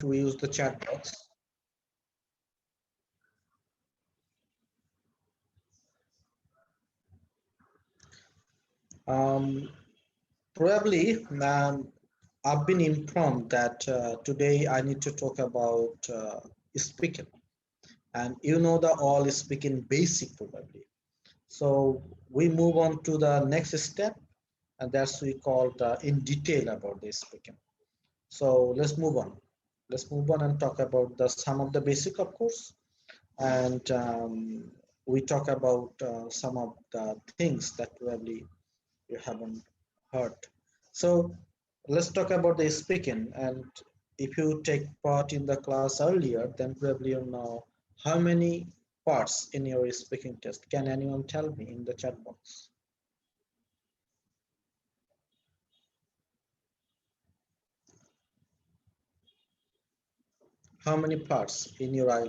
we use the chat box. Probably I've been informed that today I need to talk about speaking, and you know the all speaking basic probably. So we move on to the next step, and that's we called in detail about the speaking. So let's move on. Let's move on and talk about the some of the basic, of course, and we talk about some of the things that probably you haven't heard. So let's talk about the speaking. And if you take part in the class earlier, then probably you know how many parts in your speaking test. Can anyone tell me in the chat box? How many parts in your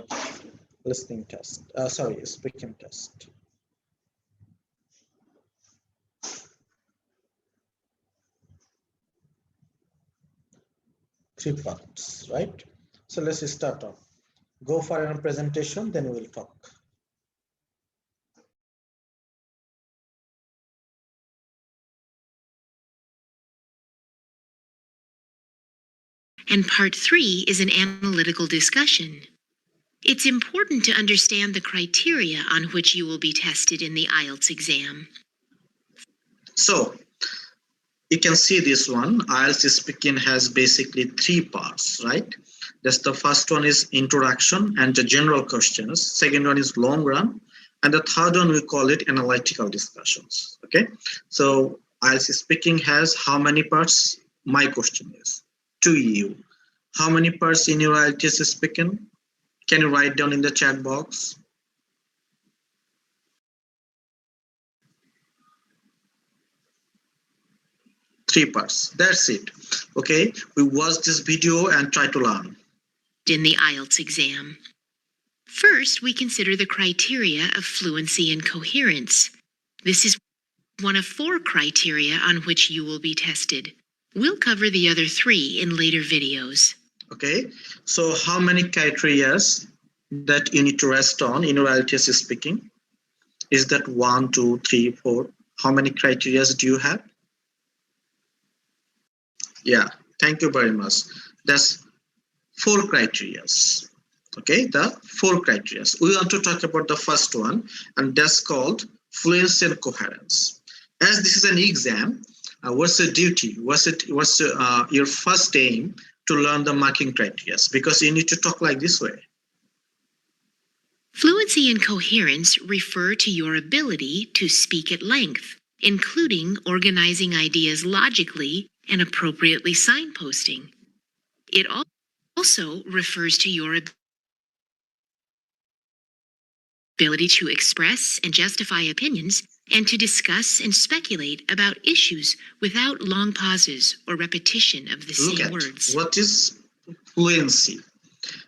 listening test? Sorry, speaking test. Three parts, right? So let's start off. Go for a presentation, then we'll talk. And part 3 is an analytical discussion. It's important to understand the criteria on which you will be tested in the IELTS exam. So you can see this one, IELTS speaking has basically 3 parts, right? That's the first one is introduction and the general questions. Second one is long run. And the third one, we call it analytical discussions, okay? So IELTS speaking has how many parts? My question is to you. How many parts in your IELTS speaking? Can you write down in the chat box? Three parts. That's it. Okay, we watch this video and try to learn. In the IELTS exam. First, we consider the criteria of fluency and coherence. This is one of 4 criteria on which you will be tested. We'll cover the other 3 in later videos. Okay, so how many criteria that you need to rest on in your IELTS speaking? Is that 1, 2, 3, 4? How many criteria do you have? Yeah, thank you very much. That's 4 criteria. Okay, the 4 criteria. We want to talk about the first one, and that's called fluency and coherence. As this is an exam, what's the duty? What's your first aim to learn the marking criteria? Because you need to talk like this way. Fluency and coherence refer to your ability to speak at length, including organizing ideas logically and appropriately signposting. It also refers to your ability to express and justify opinions and to discuss and speculate about issues without long pauses or repetition of the same words. What is fluency?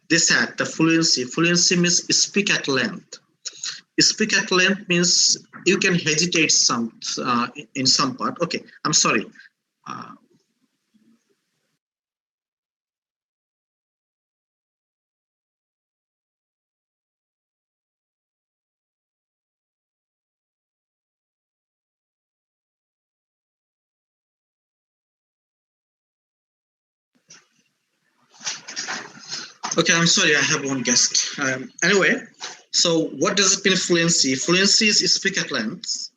This had the fluency. Fluency means speak at length. Speak at length means you can hesitate in some part. Okay, I'm sorry. Okay, I'm sorry, I have one guest. Anyway, so what does it mean fluency? Fluency is speak at length.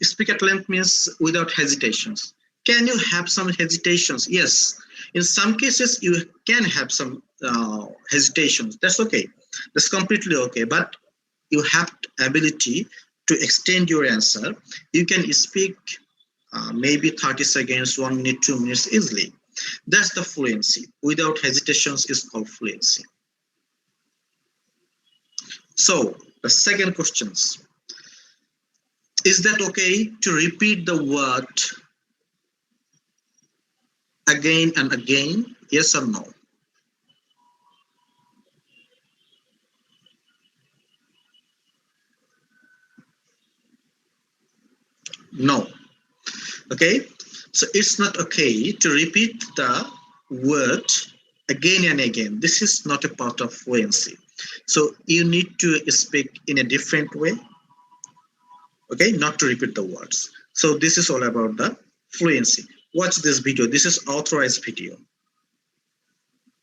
Speak at length means without hesitations. Can you have some hesitations? Yes. In some cases, you can have some hesitations. That's okay. That's completely okay. But you have the ability to extend your answer. You can speak maybe 30 seconds, 1 minute, 2 minutes easily. That's the fluency. Without hesitations is called fluency. So the second questions. Is that okay to repeat the word again and again? Yes or no? No. Okay. So it's not okay to repeat the word again and again. This is not a part of fluency. So you need to speak in a different way, okay, not to repeat the words. So this is all about the fluency. Watch this video. This is authorized video.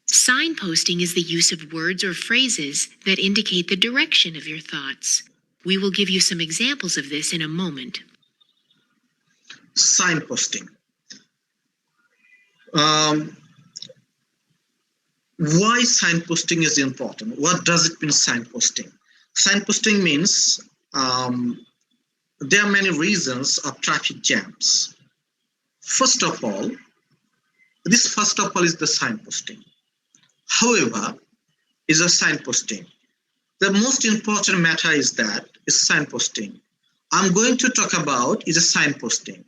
Signposting is the use of words or phrases that indicate the direction of your thoughts. We will give you some examples of this in a moment. Signposting. Why signposting is important? What does it mean, signposting? Signposting means there are many reasons of traffic jams. First of all is the signposting. However, is a signposting. The most important matter is signposting. I'm going to talk about is a signposting.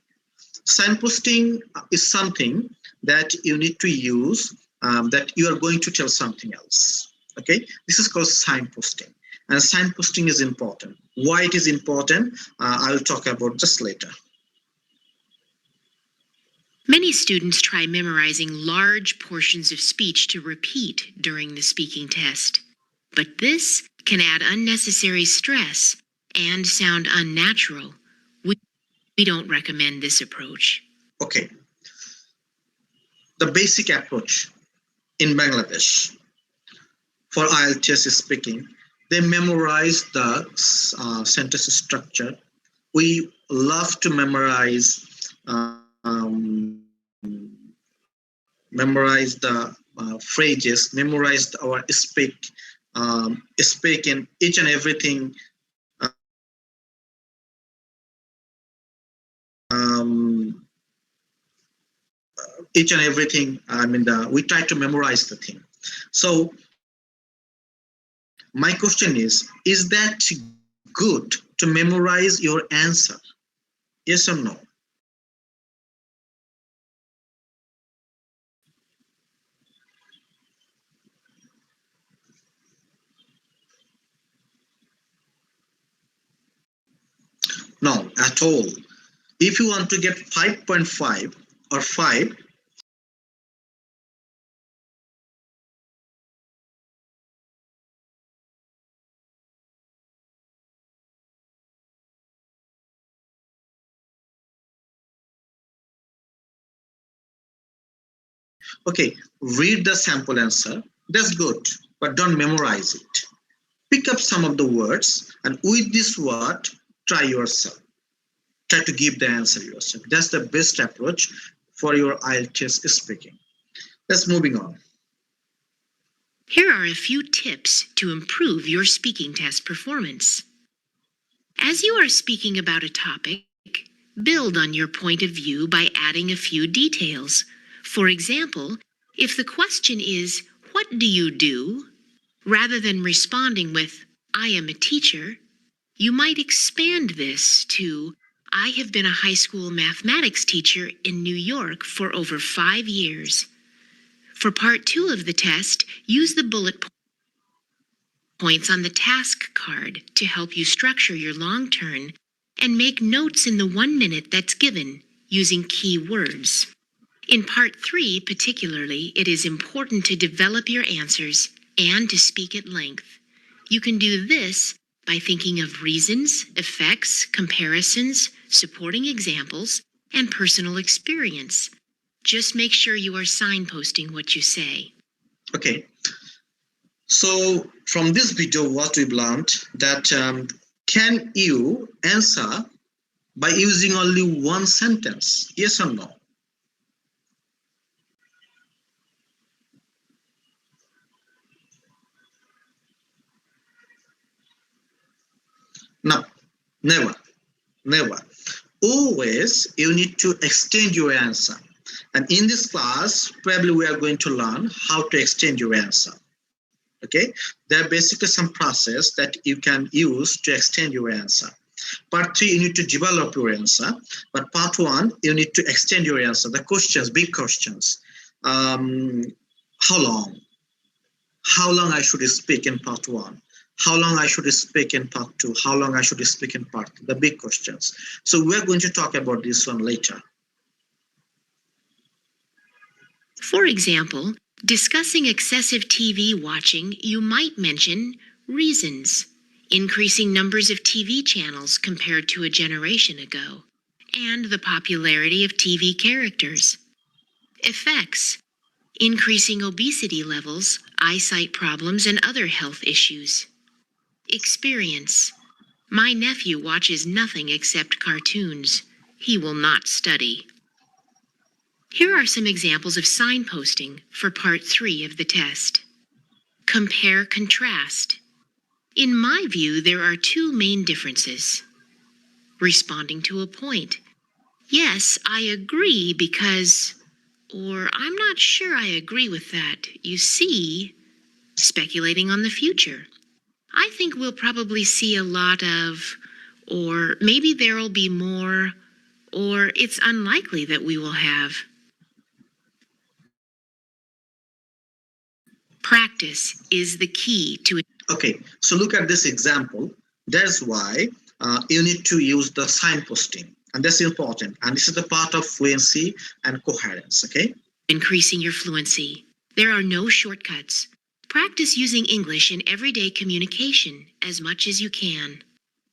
Signposting is something that you need to use that you are going to tell something else. Okay, this is called signposting, and signposting is important. Why it is important, I will talk about just later. Many students try memorizing large portions of speech to repeat during the speaking test, but this can add unnecessary stress and sound unnatural. We don't recommend this approach. Okay. The basic approach in Bangladesh for IELTS speaking, they memorize the sentence structure. We love to memorize the phrases, memorize our speak in each and everything. Each and everything, we try to memorize the thing. So my question is that good to memorize your answer? Yes or no? No, at all. If you want to get 5.5 or 5, okay, read the sample answer. That's good, but don't memorize it. Pick up some of the words, and with this word, try yourself. Try to give the answer yourself. That's the best approach for your IELTS speaking. Let's moving on. Here are a few tips to improve your speaking test performance. As you are speaking about a topic, build on your point of view by adding a few details. For example, if the question is, "What do you do?" rather than responding with, "I am a teacher," you might expand this to, "I have been a high school mathematics teacher in New York for over 5 years." For part 2 of the test, use the bullet points on the task card to help you structure your long turn and make notes in the 1 minute that's given using key words. In part 3 particularly, it is important to develop your answers and to speak at length. You can do this by thinking of reasons, effects, comparisons, supporting examples, and personal experience. Just make sure you are signposting what you say. Okay. So from this video, what we've learned that can you answer by using only one sentence? Yes or no? No, never. Always you need to extend your answer. And in this class, probably we are going to learn how to extend your answer. Okay, there are basically some process that you can use to extend your answer. Part 3, you need to develop your answer. But part 1, you need to extend your answer. The questions, big questions. How long? How long I should speak in part 1? How long I should speak in part 2? How long I should speak in part 3? The big questions. So we're going to talk about this one later. For example, Discussing excessive TV watching, you might mention reasons: increasing numbers of TV channels compared to a generation ago, and the popularity of TV characters. Effects: increasing obesity levels, eyesight problems, and other health issues. Experience: my nephew watches nothing except cartoons. He will not study. Here are some examples of signposting for part 3 of the test. Compare, contrast. In my view, there are 2 main differences. Responding to a point. Yes, I agree because, or I'm not sure I agree with that. You see, speculating on the future. I think we'll probably see a lot of, or maybe there'll be more, or it's unlikely that we will have. Practice is the key to it. Okay, so look at this example. That's why you need to use the signposting, and that's important. And this is the part of fluency and coherence, okay? Increasing your fluency. There are no shortcuts. Practice using English in everyday communication as much as you can.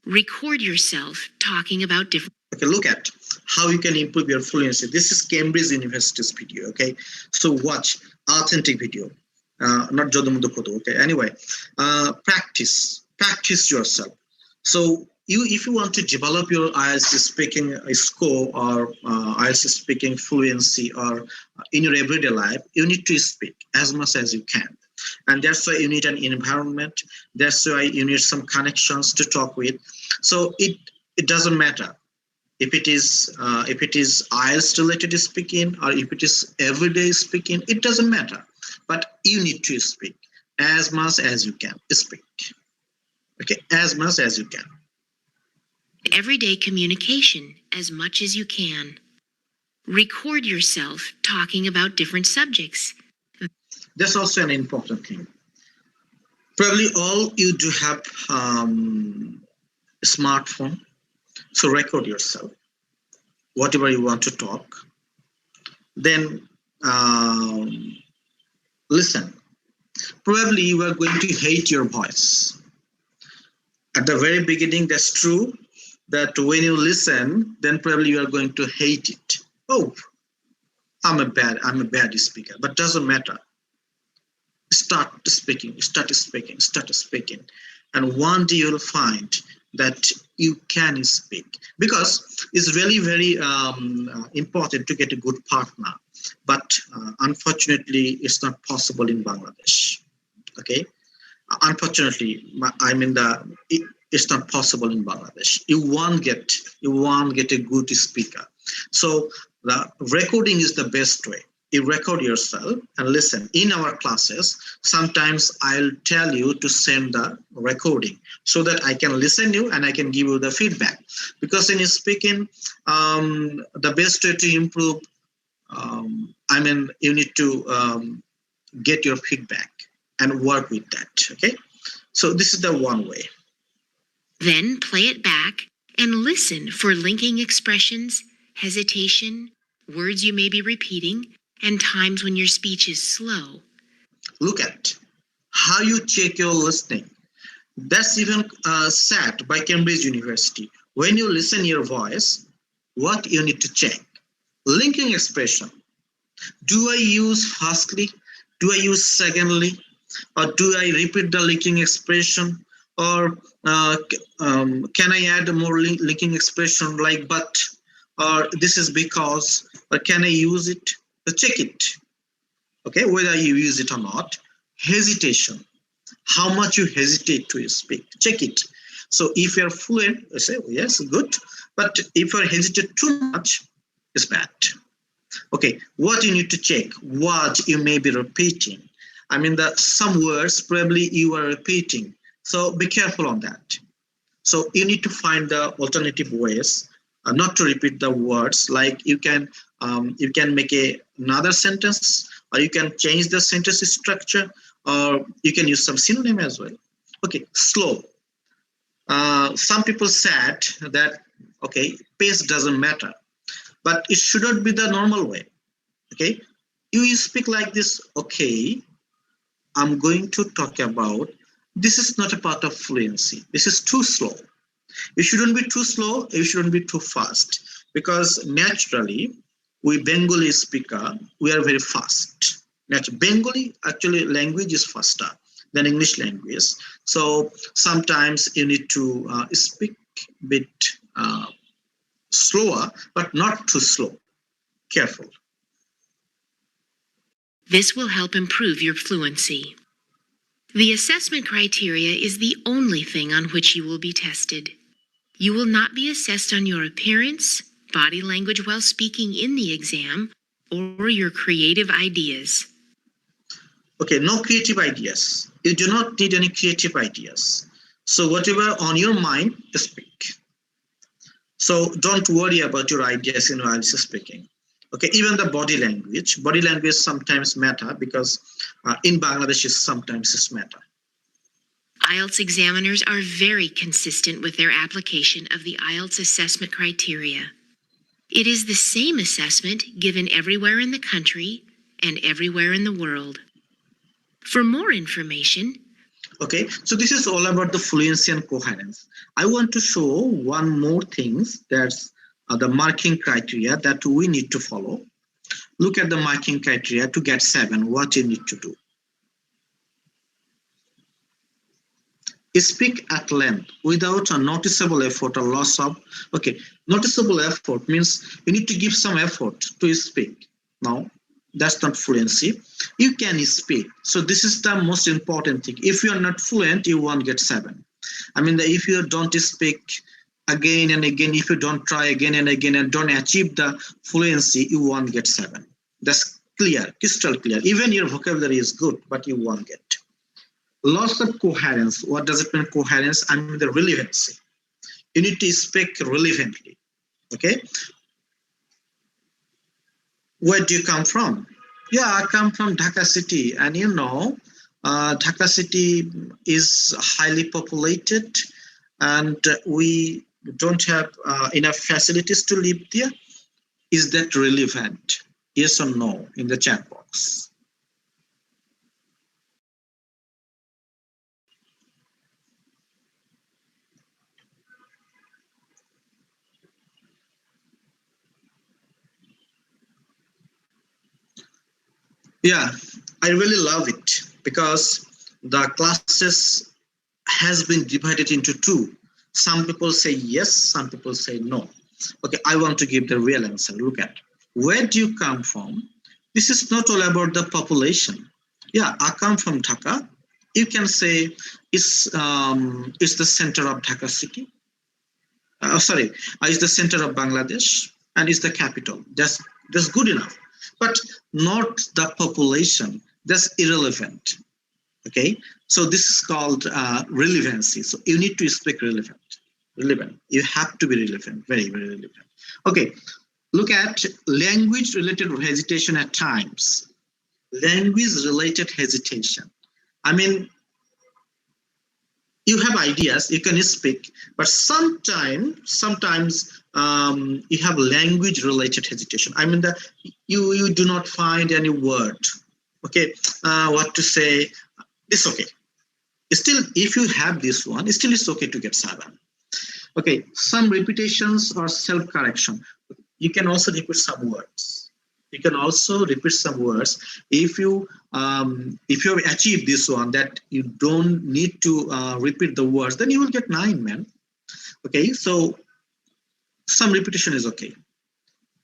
Record yourself talking about different. Okay, look at how you can improve your fluency. This is Cambridge University's video, okay? So watch authentic video, not Jodomudo Kodo, okay? Anyway, practice yourself. So if you want to develop your IELTS speaking score or IELTS speaking fluency or in your everyday life, you need to speak as much as you can. And that's why you need an environment. That's why you need some connections to talk with. So it doesn't matter if it is IELTS related speaking or if it is everyday speaking. It doesn't matter. But you need to speak as much as you can. Speak. Okay, as much as you can. Everyday communication as much as you can. Record yourself talking about different subjects. That's also an important thing. Probably all you do have a smartphone, so record yourself, whatever you want to talk. Then listen. Probably you are going to hate your voice. At the very beginning, that's true, that when you listen, then probably you are going to hate it. Oh, I'm a bad speaker, but doesn't matter. Start speaking. And one day you'll find that you can speak, because it's really, very important to get a good partner. But unfortunately, it's not possible in Bangladesh. Okay, unfortunately, it's not possible in Bangladesh. You won't get a good speaker. So the recording is the best way. You record yourself and listen. In our classes, sometimes I'll tell you to send the recording so that I can listen to you and I can give you the feedback. Because in speaking, the best way to improve, you need to get your feedback and work with that, okay? So this is the one way. Then play it back and listen for linking expressions, hesitation, words you may be repeating, and times when your speech is slow. Look at how you check your listening. That's even said by Cambridge University. When you listen your voice, what you need to check? Linking expression. Do I use firstly? Do I use secondly? Or do I repeat the linking expression? Or can I add more linking expression like but? Or this is because? Or can I use it? So check it. Okay, whether you use it or not. Hesitation. How much you hesitate to speak. Check it. So if you're fluent, you say, oh, yes, good. But if you hesitate too much, it's bad. Okay, what you need to check? What you may be repeating. Some words probably you are repeating. So be careful on that. So you need to find the alternative ways not to repeat the words. Like you can make another sentence, or you can change the sentence structure, or you can use some synonym as well. Okay, slow. Some people said that, okay, pace doesn't matter, but it shouldn't be the normal way. Okay, You speak like this, okay, I'm going to talk about, this is not a part of fluency. This is too slow. You shouldn't be too slow, you shouldn't be too fast. Because naturally, we Bengali speaker, we are very fast. Bengali actually language is faster than English language. So sometimes you need to speak a bit slower, but not too slow. Careful. This will help improve your fluency. The assessment criteria is the only thing on which you will be tested. You will not be assessed on your appearance, body language while speaking in the exam, or your creative ideas. Okay, no creative ideas. You do not need any creative ideas. So whatever on your mind, speak. So don't worry about your ideas in while speaking. Okay, even the body language sometimes matter because in Bangladesh it sometimes is matter. IELTS examiners are very consistent with their application of the IELTS assessment criteria. It is the same assessment given everywhere in the country and everywhere in the world. For more information, okay, so this is all about the fluency and coherence. I want to show one more thing, that's the marking criteria that we need to follow. Look at the marking criteria to get 7, what you need to do. Speak at length without a noticeable effort or loss of, okay, noticeable effort means you need to give some effort to speak. Now, that's not fluency. You can speak. So this is the most important thing. If you are not fluent, you won't get 7. I mean, if you don't speak again and again, if you don't try again and again and don't achieve the fluency, you won't get 7. That's clear, crystal clear. Even your vocabulary is good, but you won't get. Loss of coherence. What does it mean, coherence? I mean the relevancy. You need to speak relevantly. Okay. Where do you come from? Yeah, I come from Dhaka city, and you know, Dhaka city is highly populated, and we don't have enough facilities to live there. Is that relevant? Yes or no in the chat box. Yeah, I really love it because the classes has been divided into 2. Some people say yes, some people say no. Okay, I want to give the real answer. Look at, where do you come from? This is not all about the population. Yeah, I come from Dhaka. You can say it's the center of Dhaka city. It's the center of Bangladesh and it's the capital. That's good enough, but not the population. That's irrelevant. Okay, so this is called relevancy. So you need to speak relevant. You have to be relevant, very, very relevant. Okay, look at language-related hesitation at times. Language-related hesitation. I mean, you have ideas, you can speak, but sometimes you have language-related hesitation. I mean, you do not find any word. Okay, what to say? It's okay. Still, if you have this one, still it's okay to get 7. Okay, some repetitions or self-correction. You can also repeat some words. If you have achieved this one, that you don't need to repeat the words, then you will get 9, man. Okay, so some repetition is okay.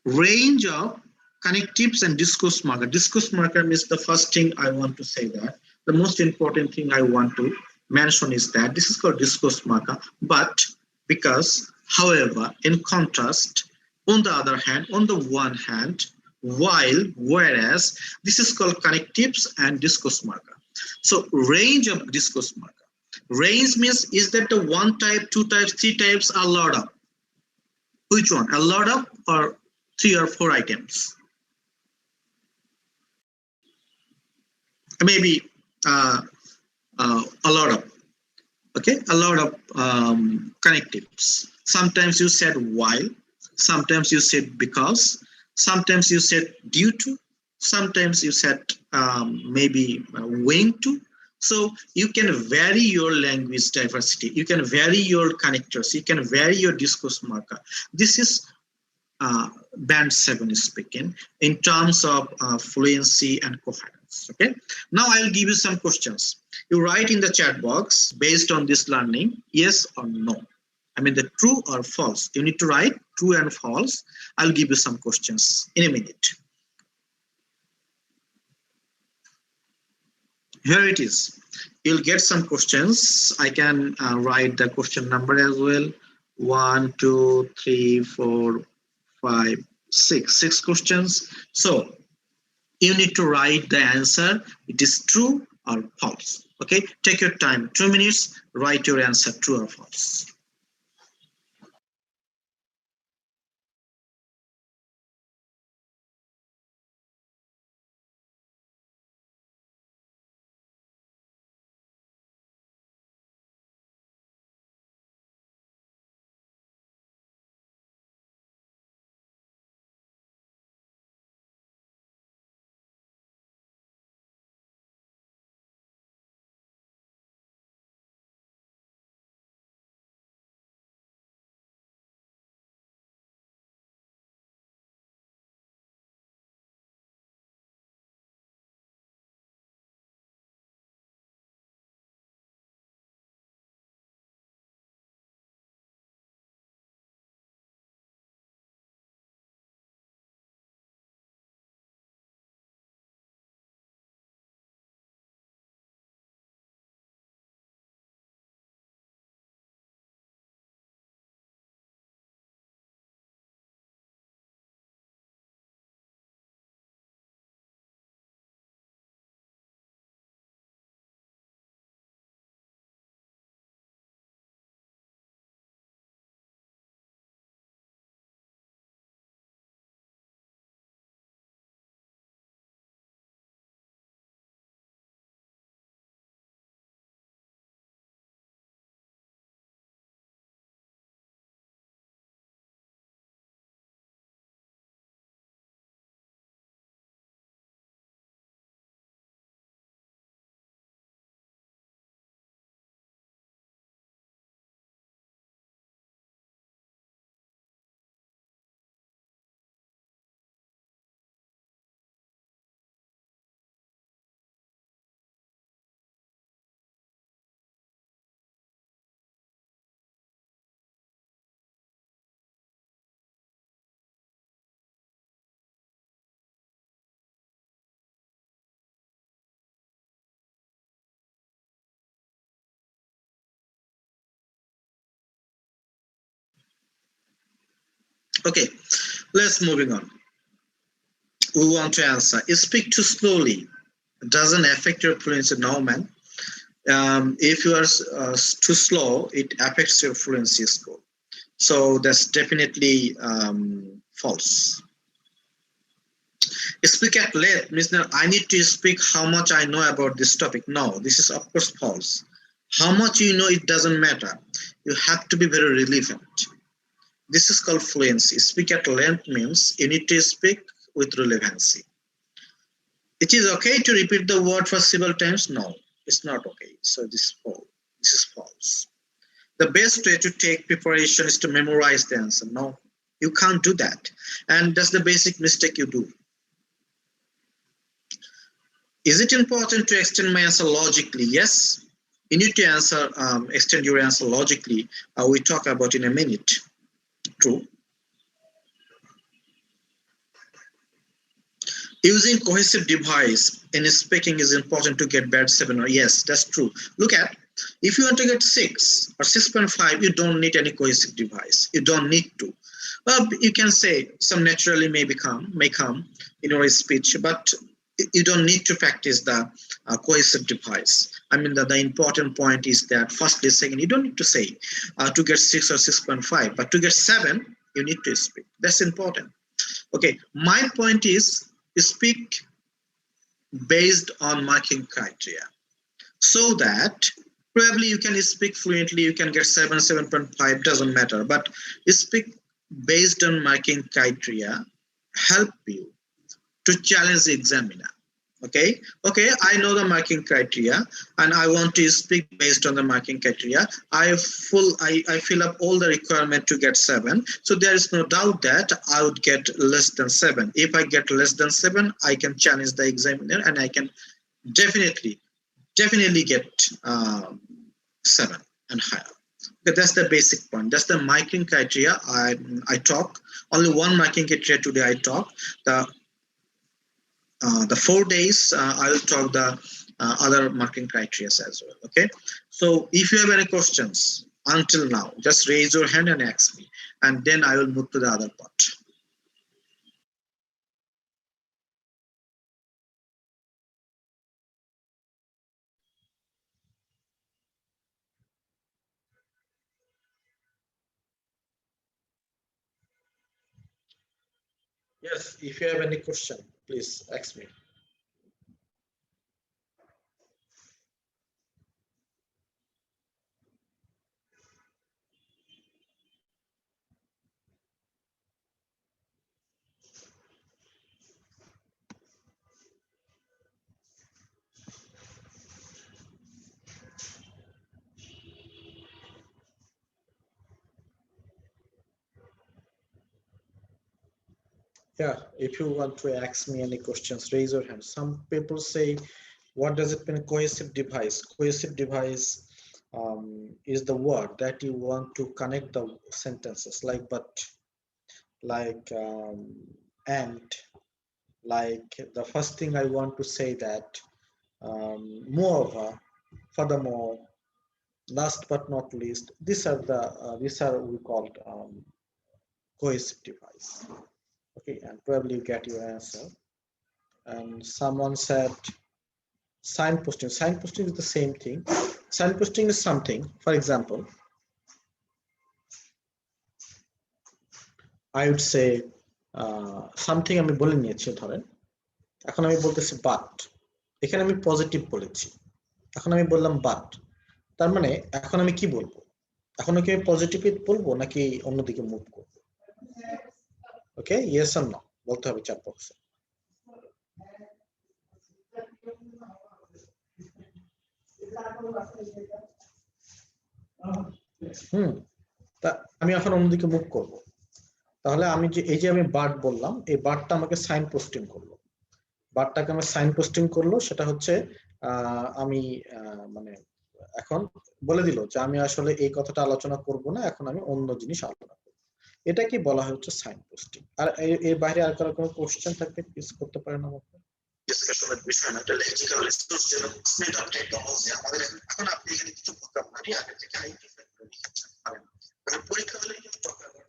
Range of connectives and discourse marker. Discourse marker means the first thing I want to say that. The most important thing I want to mention is that this is called discourse marker, but because, however, in contrast, on the one hand, whereas, this is called connectives and discourse marker. So range of discourse marker. Range means is that the 1 type, 2 types, 3 types, a lot of. Which one? A lot of or 3 or 4 items? Maybe a lot of. Okay, a lot of connectives. Sometimes you said while, sometimes you said because, sometimes you said due to, sometimes you set maybe wing to. So you can vary your language diversity, you can vary your connectors, you can vary your discourse marker. This is band 7 speaking in terms of fluency and coherence. Okay, now I'll give you some questions. You write in the chat box based on this learning, yes or no. I mean the true or false. You need to write true and false. I'll give you some questions in a minute. Here it is. You'll get some questions. I can write the question number as well. 1, 2, 3, 4, 5, 6. 6 questions. So you need to write the answer. It is true or false. Okay, take your time. 2 minutes. Write your answer, true or false. Okay, let's moving on. We want to answer. Speak too slowly. Doesn't affect your fluency. No, man. If you are too slow, it affects your fluency score. So that's definitely false. Speak at length means that I need to speak how much I know about this topic. No, this is of course false. How much you know, it doesn't matter. You have to be very relevant. This is called fluency. Speak at length means you need to speak with relevancy. It is okay to repeat the word for several times? No, it's not okay. So this is false. This is false. The best way to take preparation is to memorize the answer. No, you can't do that. And that's the basic mistake you do. Is it important to extend my answer logically? Yes. You need to answer, extend your answer logically. We talk about in a minute. True. Using cohesive device in speaking is important to get band 7 or yes, that's true. Look at, if you want to get 6 or 6.5, you don't need any cohesive device. You don't need to. Well, you can say some naturally may come in your speech, but you don't need to practice the cohesive device. I mean, the important point is that firstly, second, you don't need to say to get 6 or 6.5, but to get 7, you need to speak. That's important. Okay, my point is speak based on marking criteria so that probably you can speak fluently, you can get 7, 7.5, doesn't matter, but speak based on marking criteria help you to challenge the examiner. Okay, I know the marking criteria and I want to speak based on the marking criteria. I fill up all the requirement to get 7. So there is no doubt that I would get less than 7. If I get less than 7, I can challenge the examiner and I can definitely get 7 and higher. Okay, that's the basic point. That's the marking criteria. I talk only one marking criteria today. I talk the 4 days. I will talk the other marking criteria as well. Okay, so if you have any questions until now, just raise your hand and ask me, and then I will move to the other part. Yes, if you have any question, please ask me. Yeah, if you want to ask me any questions, raise your hand. Some people say, what does it mean cohesive device? Cohesive device is the word that you want to connect the sentences, like but, like and, like the first thing I want to say that moreover, furthermore, last but not least, these are we called cohesive device. Okay, and probably you get your answer. And someone said signposting. Signposting is the same thing. Signposting is something, for example, I would say something আমি বলে নিয়েছি, ধরেন এখন আমি বলতেছি but, এখানে আমি positive বলেছি, এখন আমি বললাম বাট, তার মানে এখন আমি কি বলবো? এখন কি আমি পজিটিভ বলবো নাকি অন্যদিকে মুভ করবো? ওকে, ইয়েস অর নো বলতে হবে চ্যাট বক্সে। তা আমি এখন অন্যদিকে মুভ করব, তাহলে আমি যে এই যে আমি বাট বললাম, এই বাটটা আমাকে সাইন পোস্টিং করলো, বাটটাকে আমার সাইন পোস্টিং করলো, সেটা হচ্ছে আমি মানে এখন বলে দিল যে আমি আসলে এই কথাটা আলোচনা করব না, এখন আমি অন্য জিনিস আলোচনা করব। এটা কি বলা হয় হচ্ছে সাইন পোস্টিং। আর এর বাইরে আর কারো কোনো কোশ্চেন থাকলে প্লিজ করতে পারেন আমাকে। ডিসকাশনের বিষয় না, এটা logical resource development of technology. আমাদের এখন আপনি এখানে কিছু ভোকাবুলারি আগে থেকে আইডেন্টিফাই করে লিখেছেন, পারেন মানে পরীক্ষা হলে কিন্তু দরকার পড়ে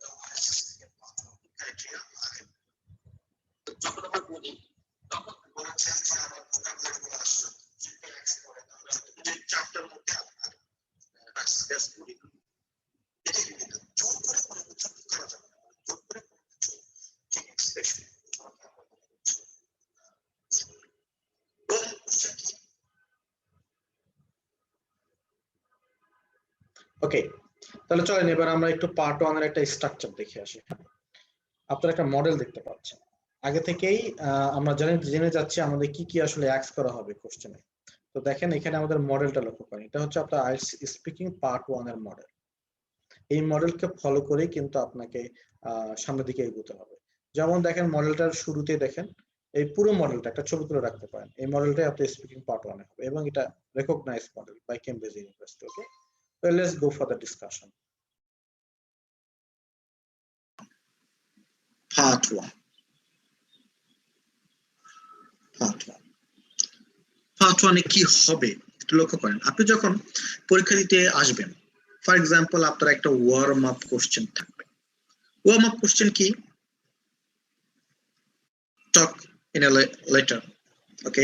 ক্রাইটেরিয়া আগে যখন আমরা বলি তখন বলা যায় যে আমার ভোকাবুলারি গুলো আসছে সেটা এক্সপ্লোর করে, তাহলে যে চ্যাপ্টার মধ্যে আপনার বাস বলি এটা কিন্তু জোর করে কোনো কিছু করা যাবে না, জোর করে কোনো কিছু ঠিক এক্সপ্রেশন। ওকে, তাহলে চলেন এবার আমরা একটু পার্ট 1 এর একটা স্ট্রাকচার দেখে আসি। আপনারা একটা মডেল দেখতে পাচ্ছেন, আগে থেকেই আমরা জেনে যাচ্ছি আমাদের কি কি আসলে অ্যাক্স করা হবে কোশ্চেনে। তো দেখেন এখানে আমাদের মডেলটা লক্ষ্য করেন, এটা হচ্ছে আপনার আইএলটিএস স্পিকিং পার্ট 1 এর মডেল। এই মডেলকে ফলো করেই কিন্তু আপনাকে সামনের দিকে এগোতে হবে। যেমন দেখেন মডেলটার শুরুতে দেখেন এই পুরো মডেলটা একটা ছবি তুলে রাখতে পারেন, এই মডেলটাই আপনার স্পিকিং পার্ট 1 এ হবে এবং এটা recognised model by Cambridge university. Okay, so let's go for the discussion. Part 1. Part 1 এ কি হবে একটু লক্ষ্য করেন। আপনি যখন পরীক্ষা দিতে আসবেন, ফর এক্সাম্পল আপনার একটা ওয়ার্ম আপ কোশ্চেন থাকবে। ওয়ার্ম আপ কোশ্চেন কি? Talk in a letter. Okay,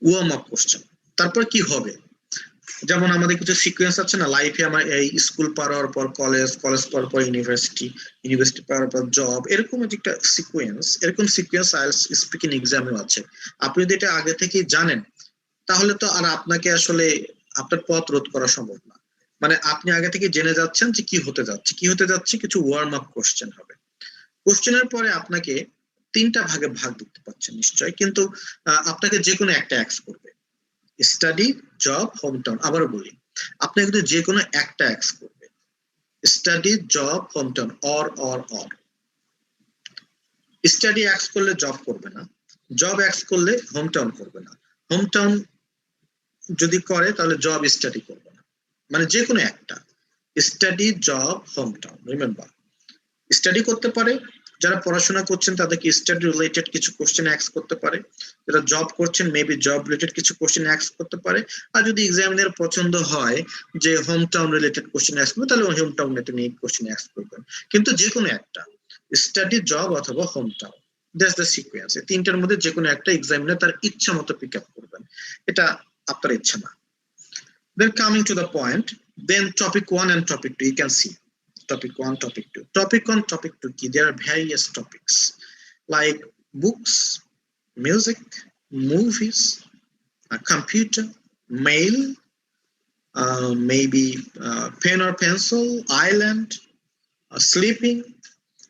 worm up question. তারপর কি হবে? যেমন আমাদের কিছু সিকোয়েন্স আছে না লাইফে, আমার এই স্কুল পার হওয়ার পর কলেজ, কলেজ পাওয়ার পর ইউনিভার্সিটি, ইউনিভার্সিটি পাওয়ার পর জব, এরকম একটা সিকোয়েন্স। এরকম সিকোয়েন্স আইএলটিএস স্পিকিং এক্সামেও আছে। আপনি যদি এটা আগে থেকেই জানেন তাহলে তো আর আপনাকে আসলে আপনার পথ রোধ করা সম্ভব না। মানে আপনি আগে থেকে জেনে যাচ্ছেন যে কি হতে যাচ্ছে, কিছু ওয়ার্ম আপ কোশ্চেন হবে। কোশ্চেনের পরে আপনাকে তিনটা ভাগে ভাগ দেখতে পাচ্ছেন নিশ্চয়, কিন্তু আপনাকে যে কোনো একটা অ্যাক্স করবে, স্টাডি, জব, হোম টাউন। আবারও বলি, আপনাকে কিন্তু যে কোনো একটা অ্যাক্স করবে, study, job, home town, or. Study অ্যাক্স করলে জব করবে না, জব অ্যাক্স করলে হোম টাউন করবে না, হোম টাউন যদি করে তাহলে জব স্টাডি করবে না, মানে যে কোনো একটা, study, job, home town. Remember, study করতে পারে, যারা পড়াশোনা করছেন তাদেরকে স্টাডি রিলেটেড কিছু কোশ্চেন অ্যাক্স করতে পারে, যারা জব করছেন মেবি জব রিলেটেড কিছু কোশ্চেন অ্যাক্স করতে পারে, আর যদি এক্সামিনার পছন্দ হয় যে হোম টাউন রিলেটেড কোশ্চেন অ্যাক্স করবে তাহলে হোম টাউন নিয়ে কোশ্চেন অ্যাক্স করবেন, কিন্তু যে কোনো একটা, স্টাডি, জব অথবা home town, that's the sequence. এই তিনটার মধ্যে যে কোনো একটা এক্সামিনার তার ইচ্ছা মতো পিক আপ করবেন, এটা আপনার ইচ্ছা না। Then coming to the point, then topic 1 and topic 2, you can see topic 1, topic 2. Topic 1, topic 2 key, there are various topics like books, music, movies, computer, mail, maybe pen or pencil, island, sleeping,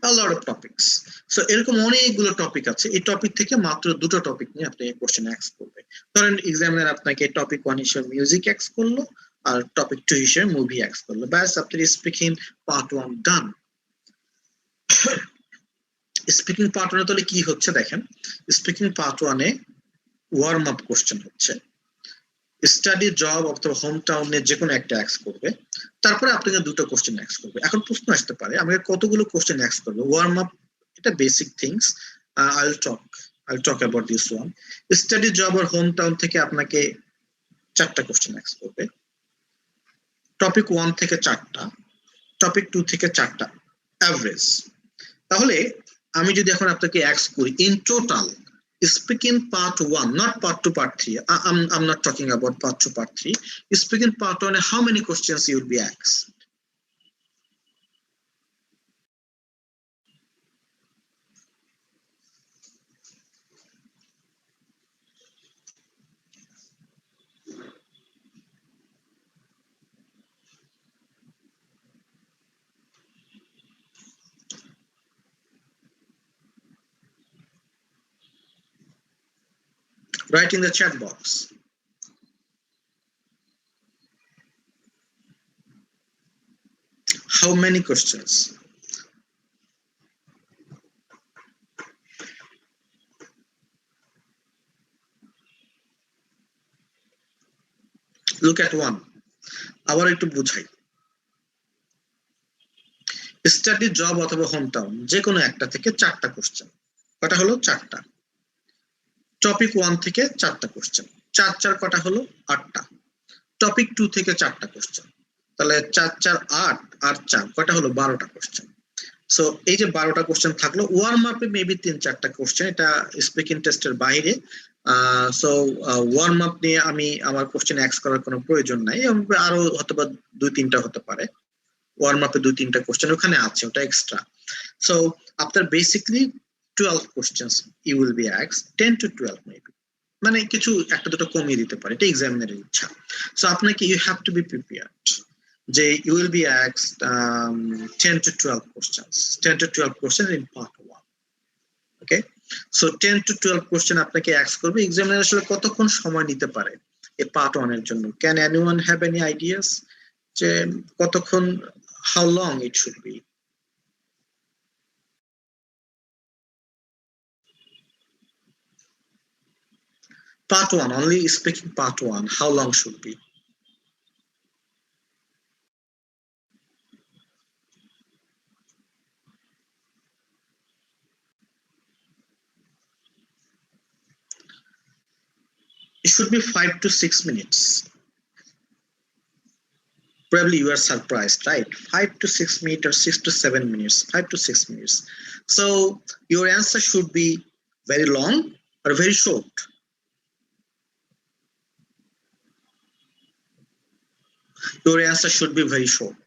a lot of topics. So এরকম অনেকগুলো topic আছে, এই topic থেকে মাত্র দুটো topic নিয়ে আপনি question অ্যাক্স করবে। ধরেন এক্সামিনার আপনাকে টপিক 1 হিসেবে মিউজিক অ্যাক্স করলো আর টপিক 2 হিসেবে মুভি অ্যাক্স করলো, ব্যাস আপনার স্পিকিং পার্ট 1 ডান। স্পিকিং পার্ট 1 তাহলে কি হচ্ছে দেখেন, স্পিকিং পার্ট 1 এ ওয়ার্ম আপ কোশ্চেন হচ্ছে, স্টাডি, জব অথবা হোম টাউনে যে কোনো একটা অ্যাক্স করবে, তারপরে আপনাকে দুটো কোশ্চেন অ্যাক্স করবে। এখন প্রশ্ন আসতে পারে আমাকে কতগুলো কোশ্চেন অ্যাক্স করবে। ওয়ার্ম আপ এটা basic things, I'll talk about this one. Study, job আর হোম টাউন থেকে আপনাকে 4টা কোশ্চেন অ্যাক্স করবে, টপিক 1 থেকে 4টা, টপিক 2 থেকে 4টা, অ্যাভারেজ। তাহলে আমি যদি এখন আপনাকে অ্যাক্স করি in total, speaking part 1, not part 2, part 3. I'm not talking about part 2, part 3. Speaking part 1, how many questions you will be asked? Write in the chat box. How many questions? Look at 1. আবার একটু বুঝাই, study, job অথবা home town যে কোনো একটা থেকে 4টা question, কটা হলো 4টা। টপিক 1 থেকে 4টা কোশ্চেন, 4 4 কটা হলো 8টা। টপিক 2 থেকে 4টা কোশ্চেন, তাহলে 4 4 8 আর 4 কটা হলো 12টা কোশ্চেন। সো এই যে 12টা কোশ্চেন থাকলো, ওয়ার্ম আপে মেবি 3-4টা কোশ্চেন, এটা স্পিকিং টেস্টের বাইরে। সো ওয়ার্ম আপ নিয়ে আমি আমার কোশ্চেন অ্যাক্স করার কোনো প্রয়োজন নাই, আরো হয়তোবা 2-3টা হতে পারে, ওয়ার্ম আপে 2-3টা কোশ্চেন ওখানে আছে, ওটা extra. So after basically 12 questions you will be অ্যাক্সড, 10 to 12 মেবি, মানে কিছু একটা দুটো কমিয়ে দিতে পারে, এটা এক্সামিনারের ইচ্ছা। সো আপনাকে you have to be prepared যে you will be asked 10 to 12 questions, 10 to 12 questions in part 1. Okay, so 10 to 12 question আপনাকে ask করবে। এক্সামিনার আসলে কতক্ষণ সময় নিতে পারে এই part 1 এর জন্য? Can anyone have any ideas যে কতক্ষণ, how long it should be? Part 1, only speaking part 1, how long should be? It should be 5 to 6 minutes. Probably you are surprised, right? 5 to 6 minutes or 6 to 7 minutes, 5 to 6 minutes. So your answer should be very long or very short. Your answer should be very short,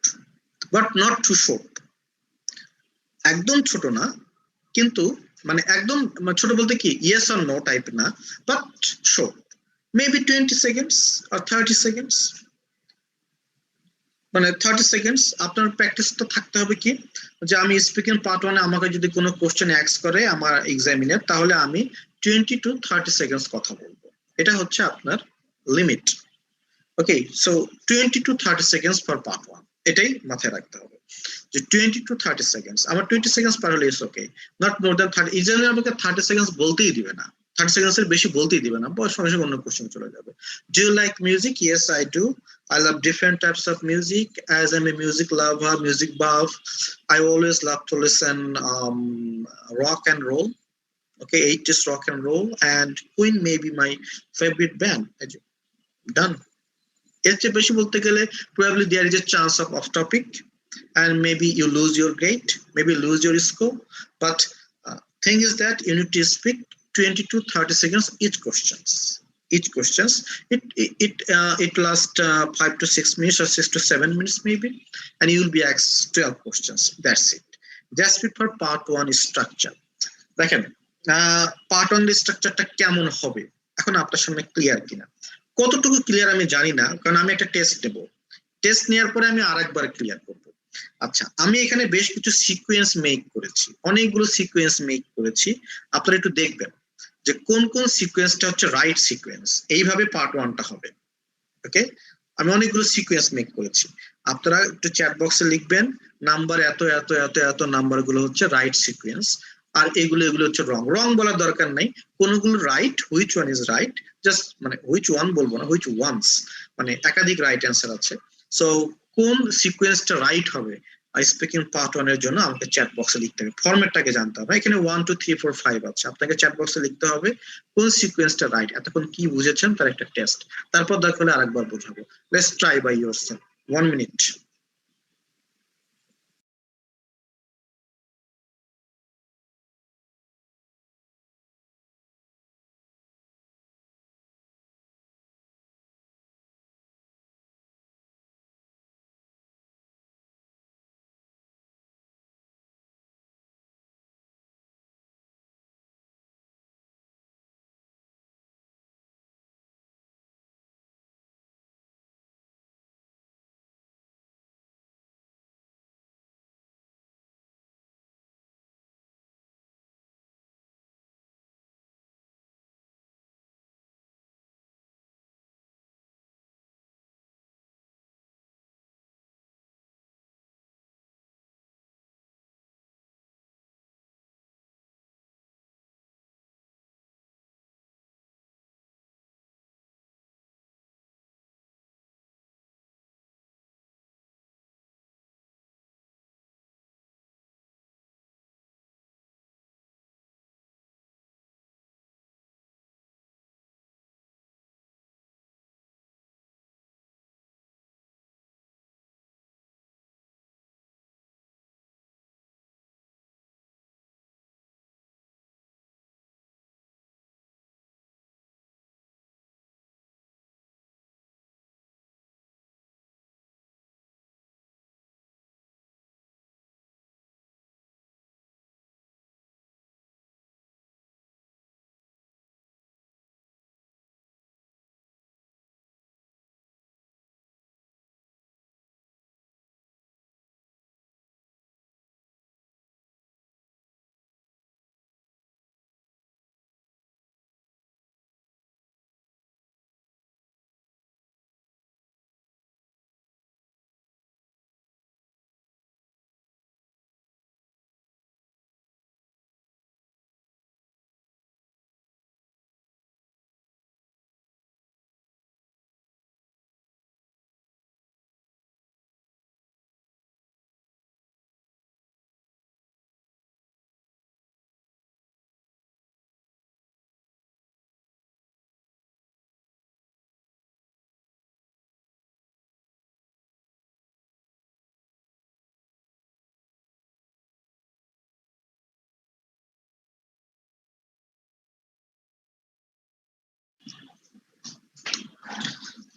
but not too short. একদম ছোট না, কিন্তু মানে একদম ছোট বলতে কি yes or no type না, but short, maybe 20 seconds or 30 seconds. মানে 30 সেকেন্ডস আপনার প্র্যাকটিসটা থাকতে হবে কি যে আমি স্পিকিং পার্ট 1 এ আমাকে যদি কোনো কোশ্চেন অ্যাস্ক করে আমার এক্সামিনার তাহলে আমি 20 to 30 সেকেন্ডস কথা বলবো এটা হচ্ছে আপনার limit okay so 20 to 30 seconds for part 1 এটাই মাথায় রাখতে হবে যে 20 to 30 সেকেন্ডস আমার 20 সেকেন্ডস পার হলে it's okay not more than 30 ইজেনলি আমাকে 30 সেকেন্ডস বলতেই দিবে না 30 seconds এর বেশি বলতেই দিবে না বয়স সঙ্গে সঙ্গে অন্য কোশ্চেন চলে যাবে do you like music yes I do I love different types of music as I'm a music lover music buff I always love to listen rock and roll okay 80s rock and roll and Queen may be my favorite band done এর চেয়ে বেশি বলতে গেলে probably there is a chance of off topic and maybe you lose your grade maybe lose your score but thing is that you need to speak 20 to 30 seconds each questions it lasts 5 to 6 minutes or 6 to 7 minutes maybe and you will be asked 12 questions that's it just for part 1 structure দেখেন part 1 এর স্ট্রাকচারটা কেমন হবে এখন আপনার সামনে clear কিনা কতটুকু ক্লিয়ার আমি জানি না কারণ আমি একটা টেস্ট দেব টেস্ট নেওয়ার পরে আমি আরেকবার ক্লিয়ার করব আচ্ছা আমি এখানে বেশ কিছু সিকোয়েন্স মেক করেছি অনেকগুলো সিকোয়েন্স মেক করেছি আপনারা একটু দেখবেন যে কোন কোন সিকোয়েন্সটা হচ্ছে রাইট সিকোয়েন্স এইভাবে পার্ট 1টা হবে ওকে আমি অনেকগুলো সিকোয়েন্স মেক করেছি আপনারা একটু চ্যাট বক্সে লিখবেন নাম্বার এত এত এত এত নাম্বারগুলো হচ্ছে রাইট সিকোয়েন্স আর এগুলো হচ্ছে রং বলার দরকার নাই কোনগুলো right which one is right just মানে হুইচ ওয়ান বলবো না হুইচ ওয়ান্স মানে একাধিক রাইট অ্যান্সার আছে সো কোন সিকোয়েন্সটা রাইট হবে স্পিকিং পার্ট 1 এর জন্য আমাকে চ্যাট বক্সে লিখতে হবে ফরম্যাটটাকে জানতে হবে এখানে 1 2 3 4 5 আছে আপনাকে চ্যাট বক্সে লিখতে হবে কোন সিকোয়েন্সটা রাইট এতক্ষণ কি বুঝেছেন তার একটা টেস্ট তারপর দরকার হলে আরেকবার বোঝাবো let's try by yourself 1 minute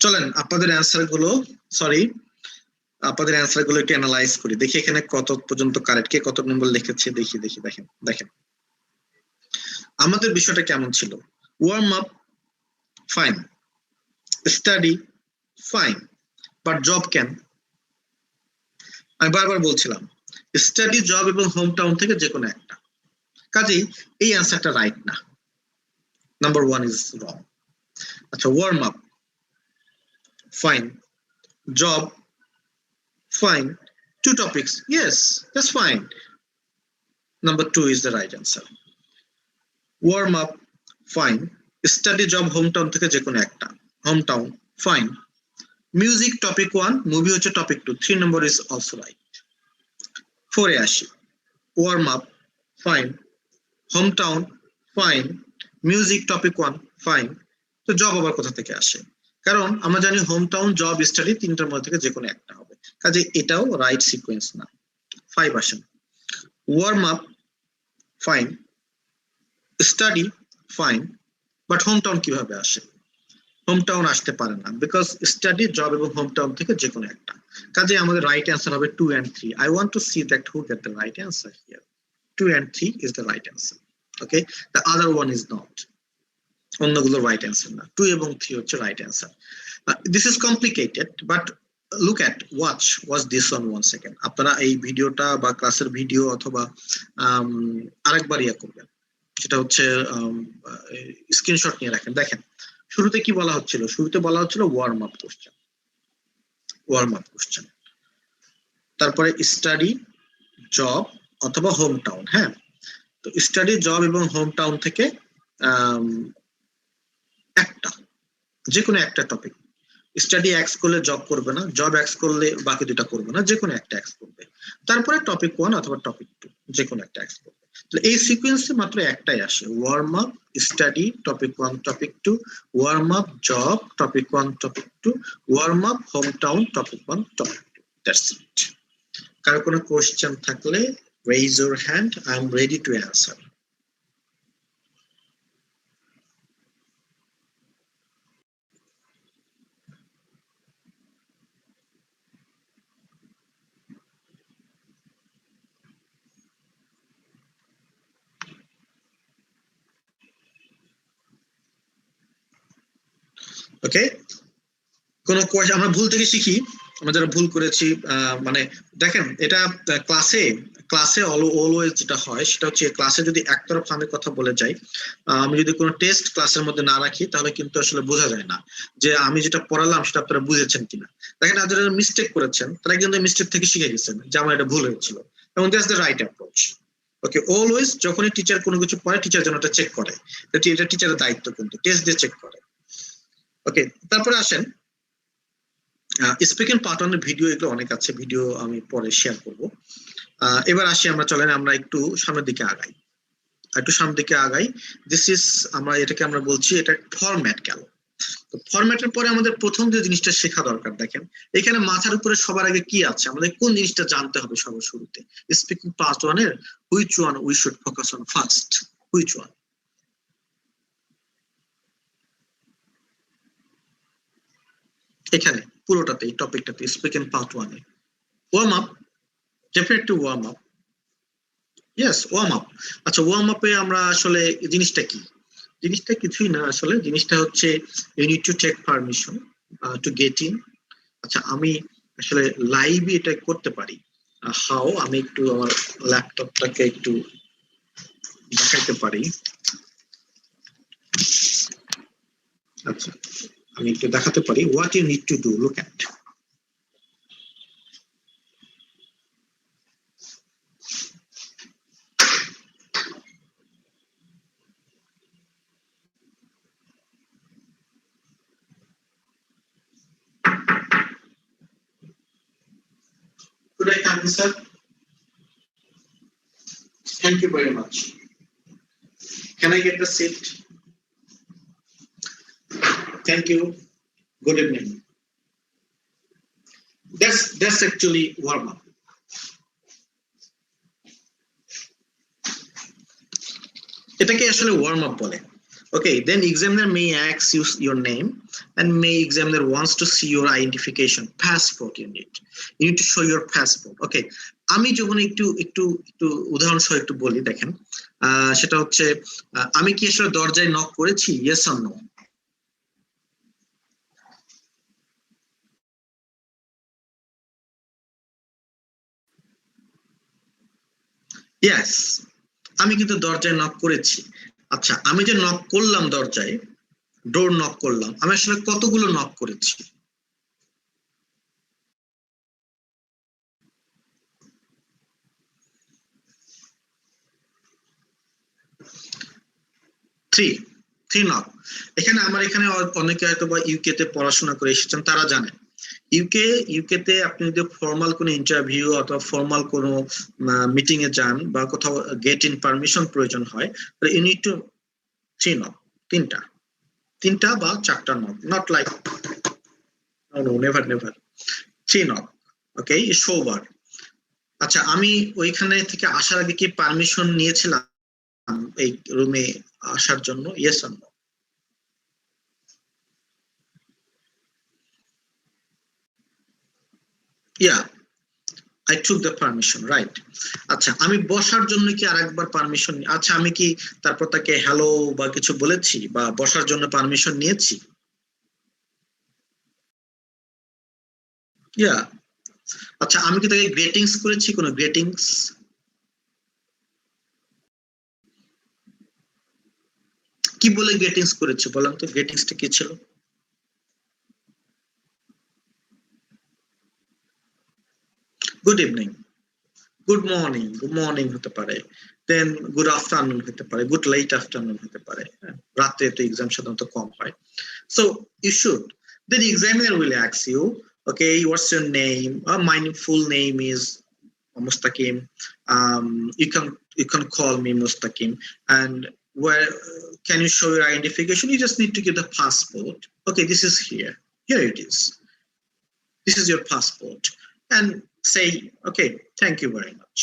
চলেন আপনাদের অ্যান্সার গুলো সরি আপনাদের অ্যান্সার গুলো একটু অ্যানালাইজ করি দেখি এখানে কত পর্যন্ত কারেক্ট কে কত নম্বর লিখেছে দেখি দেখেন আমাদের বিষয়টা কেমন ছিল warm up fine study fine but job কেন আমি বারবার বলছিলাম স্টাডি জব এবং হোম টাউন থেকে যে কোনো একটা, কাজেই এই অ্যান্সারটা রাইট না, নাম্বার 1 ইজ রং। আচ্ছা, warm up, fine. Job, fine. 2 topics, yes, that's fine. Number 2 is the right answer. Warm up, fine. Study job, hometown থেকে যে কোনো একটা, hometown, fine. Music, topic 1, movie হচ্ছে topic 2, 3 number is also right. 4 এ আসি, warm up, fine. Hometown, fine. Music, topic 1, fine. তো job আবার কোথা থেকে আসে? কারণ আমরা জানি হোম টাউন, জব, স্টাডি তিনটার মধ্যে থেকে যে কোনো একটা হবে, কাজে এটাও রাইট সিকোয়েন্স না। 5 আসেন, warm up, fine. Study, fine. But home town কিভাবে আসে? হোম টাউন আসতে পারে না, বিকজ স্টাডি, জব এবং হোম টাউন থেকে যে কোনো একটা, কাজে আমাদের রাইট অ্যান্সার হবে 2 and 3. I want to see that who get the right answer here. 2 and 3 is the right answer. Okay, the other one is not. অন্যগুলো রাইট অ্যান্সার না, 2 এবং 3 হচ্ছে right answer. This is complicated, but look at, watch this on 1 second. আপনারা এই ভিডিওটা বা ক্লাসের video অথবা আরেকবার ইয়ে করবেন, সেটা হচ্ছে স্ক্রিনশট নিয়ে রাখেন। দেখেন শুরুতে কি বলা হচ্ছিল, শুরুতে বলা হচ্ছিল worm up question, warm up question, তারপরে স্টাডি, জব অথবা হোম টাউন। হ্যাঁ, তো স্টাডি, জব এবং হোম টাউন থেকে একটা, যে কোনো একটা টপিক। স্টাডি এক্স করলে জব করবে না, জব এক্স করলে বাকি দুটা করবে না, যে কোনো একটা এক্স করবে। তারপরে টপিক 1 অথবা টপিক 2, যে কোনো একটা এক্স করবে। তো এই সিকোয়েন্সে মাত্র একটাই আসে, warm up, study, topic 1, topic 2, warm up, job, topic 1, topic 2, warm up, home town, topic 1, topic 2। That's it. কারো কোনো কোশ্চেন থাকলে raise your hand, I am ready to answer. ওকে, কোন কোয়েশ্চেন? আমরা ভুল থেকে শিখি, আমরা যারা ভুল করেছি, মানে দেখেন এটা ক্লাসে অলওয়েজ যেটা হয় সেটা হচ্ছে ক্লাসে যদি একতরফা আমি কথা বলে যাই, আমি যদি কোনো টেস্ট ক্লাসের মধ্যে না রাখি তাহলে কিন্তু আসলে বোঝা যায় না যে আমি যেটা পড়ালাম সেটা আপনারা বুঝেছেন কিনা। দেখেন আর যারা মিস্টেক করেছেন তারা কিন্তু মিস্টেক থেকে শিখে গেছেন যে আমার এটা ভুল হয়েছিল, এবং that's the right approach. Okay, always যখনই টিচার কোনো কিছু পড়ে, টিচার যেন এটা চেক করে, এটা টিচারের দায়িত্ব, কিন্তু টেস্ট দিয়ে চেক করে। ওকে, তারপরে আসেন স্পিকিং পার্ট 1 এর ভিডিও, এগুলো অনেক আছে, ভিডিও আমি পরে শেয়ার করব। এবার আসি আমরা, চলেন আমরা একটু সামনের দিকে আগাই, দিস ইজ, আমরা এটাকে আমরা বলছি এটা ফরম্যাট গেল। তো ফরম্যাটের পরে আমাদের প্রথম যে জিনিসটা শেখা দরকার, দেখেন এখানে মাথার উপরে সবার আগে কি আছে, আমাদের কোন জিনিসটা জানতে হবে সবার শুরুতে? স্পিকিং পার্ট 1 এর which one we should focus on first, which one? এখানে পুরোটাতে, এই টপিকটাতে, স্পিকিং পার্ট 1 এ warm up, definitely warm up, yes warm up. আচ্ছা, ওয়ার্ম আপে আমরা আসলে জিনিসটা কি? জিনিসটা কিছুই না, আসলে জিনিসটা হচ্ছে you need to take permission to get in. আচ্ছা, আমি আসলে লাইভে এটা করতে পারি, হাও, আমি একটু আমার ল্যাপটপটাকে একটু দেখাইতে পারি। আচ্ছা, আমি একটু দেখাতে পারি what you need to do, look at. Could I come, sir? Thank you very much. Can I get the seat? Thank you. Good evening. That's actually warm up. এটাকে আসলে ওয়ার্ম আপ বলে। Okay, then examiner may ask you your name and may examiner wants to see your identification, passport you need. You need to show your passport. Okay, আমি যখন একটু একটু একটু উদাহরণ সহ একটু বলি, দেখেন সেটা হচ্ছে আমি কি আসলে দরজায় নক করেছি, yes or no? ইয়েস, আমি কিন্তু দরজায় নক করেছি। আচ্ছা, আমি যে নক করলাম দরজায়, ডোর নক করলাম, আমি আসলে কতগুলো নক করেছি? Three knock. এখানে আমার এখানে অনেকে হয়তো বা ইউকে তে পড়াশোনা করে এসেছেন, তারা জানেন ইউকে তে আপনি যদি ফর্মাল কোনো ইন্টারভিউ অথবা ফর্মাল কোনো মিটিং এ যান বা কোথাও গেট ইন পারমিশন প্রয়োজন হয়, তাহলে you need to three knock, তিনটা বা চারটা knock, not like never three knock. Okay, শোবার। আচ্ছা, আমি ওইখানে থেকে আসার আগে কি পারমিশন নিয়েছিলাম এই রুমে আসার জন্য? Yes or no? Yeah, I took the permission, right? আচ্ছা, আমি বসার জন্য কি আরেকবার পারমিশন? আচ্ছা, আমি কি তারপর তাকে হ্যালো বা কিছু বলেছি বা বসার জন্য পারমিশন নিয়েছি? ইয়া। আচ্ছা, আমি কি তাকে গ্রেটিংস করেছি, কোনো গ্রেটিংস? কি বলে গ্রেটিংস করেছি বলেন তো, গ্রেটিংসটা কি ছিল? গুড ইভিনিং, গুড মর্নিং হতে পারে, দেন গুড আফটারনুন হতে পারে, গুড লেট আফটারনুন হতে পারে। রাতে তো এক্সাম সাধারণত কম হয়। So you should. Then the examiner will ask you, okay, what's your name? My full name is Mostakim. You can call me Mostakim. And where can you show your identification? You just need to give the passport. Okay, this is here. Here it is. This is your passport. And say, okay, thank you very much,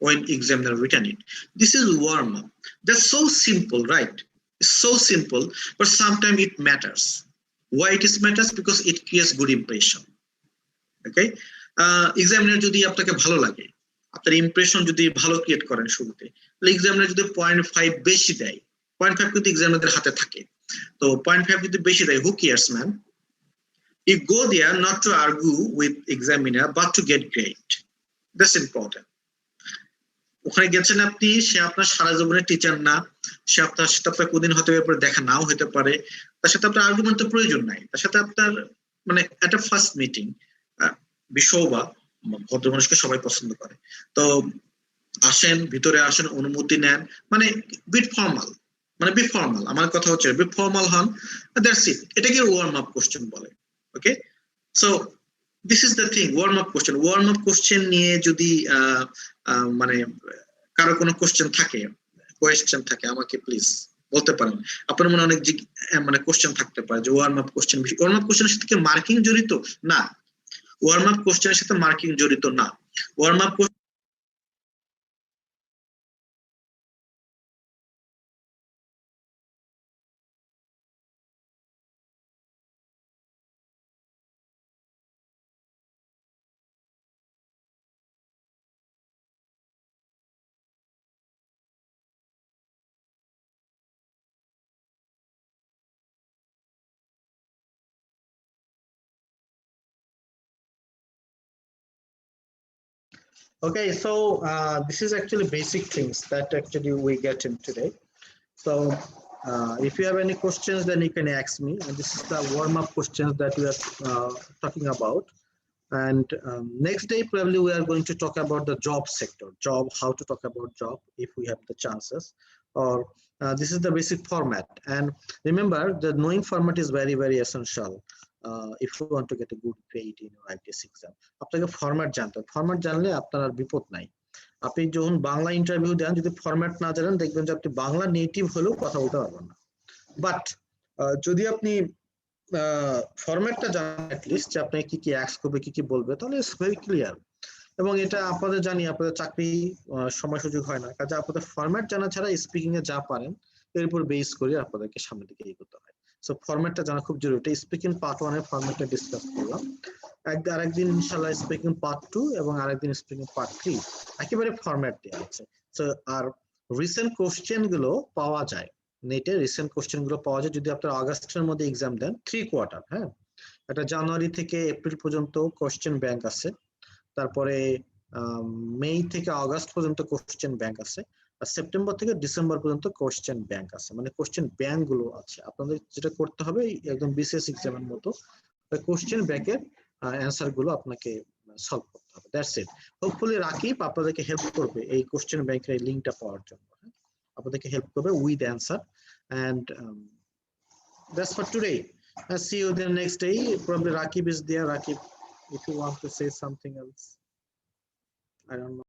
when examiner written it. This is warm up. That's so simple, right? It's so simple, but sometimes it matters. Why it is matters? Because it creates good impression. Okay, examiner যদি আপনাকে ভালো লাগে, আপনার impression যদি ভালো create করেন শুরুতে, তাহলে এক্সামিনার যদি 0.5 বেশি দেয়, 0.5 কিন্তু এক্সামিনারদের হাতে থাকে, তো 0.5 যদি বেশি দেয়, who cares, man? You go there not to argue with examiner but to get grade. That's important. ওখানে গেছেন আপনি, সে আপনার সারা জীবনের টিচার না, সে আপনার সাথে আপনার কোনদিন হয়তো এরপরে দেখা নাও হতে পারে, তার সাথে আপনার আর্গুমেন্টের প্রয়োজন নাই, তার সাথে আপনার মানে একটা ফার্স্ট মিটিং, বিষয় বা ভদ্র মানুষকে সবাই পছন্দ করে, তো আসেন, ভিতরে আসেন, অনুমতি নেন, মানে বিট ফর্মাল, মানে বি ফর্মাল, আমার কথা হচ্ছে বি ফর্মাল হন, দ্যাটস ইট। এটাকে ওয়ার্ম আপ কোশ্চেন বলে। Okay, so this is the thing, warm up question. Warm up question নিয়ে যদি মানে কারো কোনো কোশ্চেন থাকে, আমাকে প্লিজ বলতে পারেন। আপনার মনে অনেক মানে কোশ্চেন থাকতে পারে যে ওয়ার্ম আপ কোশ্চেনের সাথে মার্কিং জড়িত না, ওয়ার্ম আপ কোশ্চেনের সাথে মার্কিং জড়িত না। Warm up Okay, so this is actually basic things that actually we get in today. So if you have any questions, then you can ask me. And this is the warm-up questions that we are talking about. And next day, probably we are going to talk about the job sector, how to talk about job if we have the chances. Or this is the basic format. And remember, the knowing format is very, very essential. If you want to get a good grade in your IELTS exam, আপনাকে format জানতে হবে। Format জানলে আপনার আর বিপদ নাই। আপনি যখন Bangla interview দেন, যদি ফরম্যাট না জানেন, দেখবেন যে আপনি বাংলা নেটিভ হলেও কথা বলতে পারবেন না। বাট যদি আপনি ফরম্যাটটা জানেন অ্যাটলিস্ট, যে আপনাকে কি কি অ্যাক্স করবে, কি কি বলবে, তাহলে ইটস ভেরি ক্লিয়ার। এবং এটা আপনাদের জানি, আপনাদের চাকরি সময় সুযোগ হয় না, কাজে আপনাদের ফরম্যাট জানা ছাড়া স্পিকিং এ যা পারেন এর উপর বেস করে আপনাদেরকে সামনের দিকে এগোতে হয়। সো ফরম্যাটটা জানা খুব জরুরি। এটা স্পিকিং পার্ট 1 এর ফরম্যাটটা ডিসকাস করলাম। আরেকদিন ইনশাআল্লাহ স্পিকিং পার্ট 2 এবং আরেকদিন স্পিকিং পার্ট 3 একেবারে ফরম্যাট দেওয়া আছে। সো আর রিসেন্ট কোশ্চেন গুলো পাওয়া যায় নেটে, রিসেন্ট কোশ্চেন গুলো পাওয়া যায় যদি আপনারা আগস্টের মধ্যে এক্সাম দেন, 3 কোয়ার্টার। হ্যাঁ, এটা জানুয়ারি থেকে এপ্রিল পর্যন্ত কোশ্চেন ব্যাংক আছে। তারপরে মে থেকে আগস্ট পর্যন্ত কোশ্চেন ব্যাংক আছে, আর সেপ্টেম্বর থেকে ডিসেম্বর পর্যন্ত কোশ্চেন ব্যাংক আছে, মানে কোশ্চেন ব্যাংক গুলো আছে। আপনাদের যেটা করতে হবে একদম বিসিএস এক্সামের মতো কোশ্চেন ব্যাংকের অ্যান্সার গুলো আপনাকে সলভ করতে হবে। That's it. হোপফুলি রাকিব আপনাদেরকে হেল্প করবে এই কোশ্চেন ব্যাংকের এই লিঙ্কটা পাওয়ার জন্য, আপনাদেরকে হেল্প করবে with answer. And that's for today. I'll see you the next day. Probably Rakib is there. Rakib, if you want to say something else, I don't know.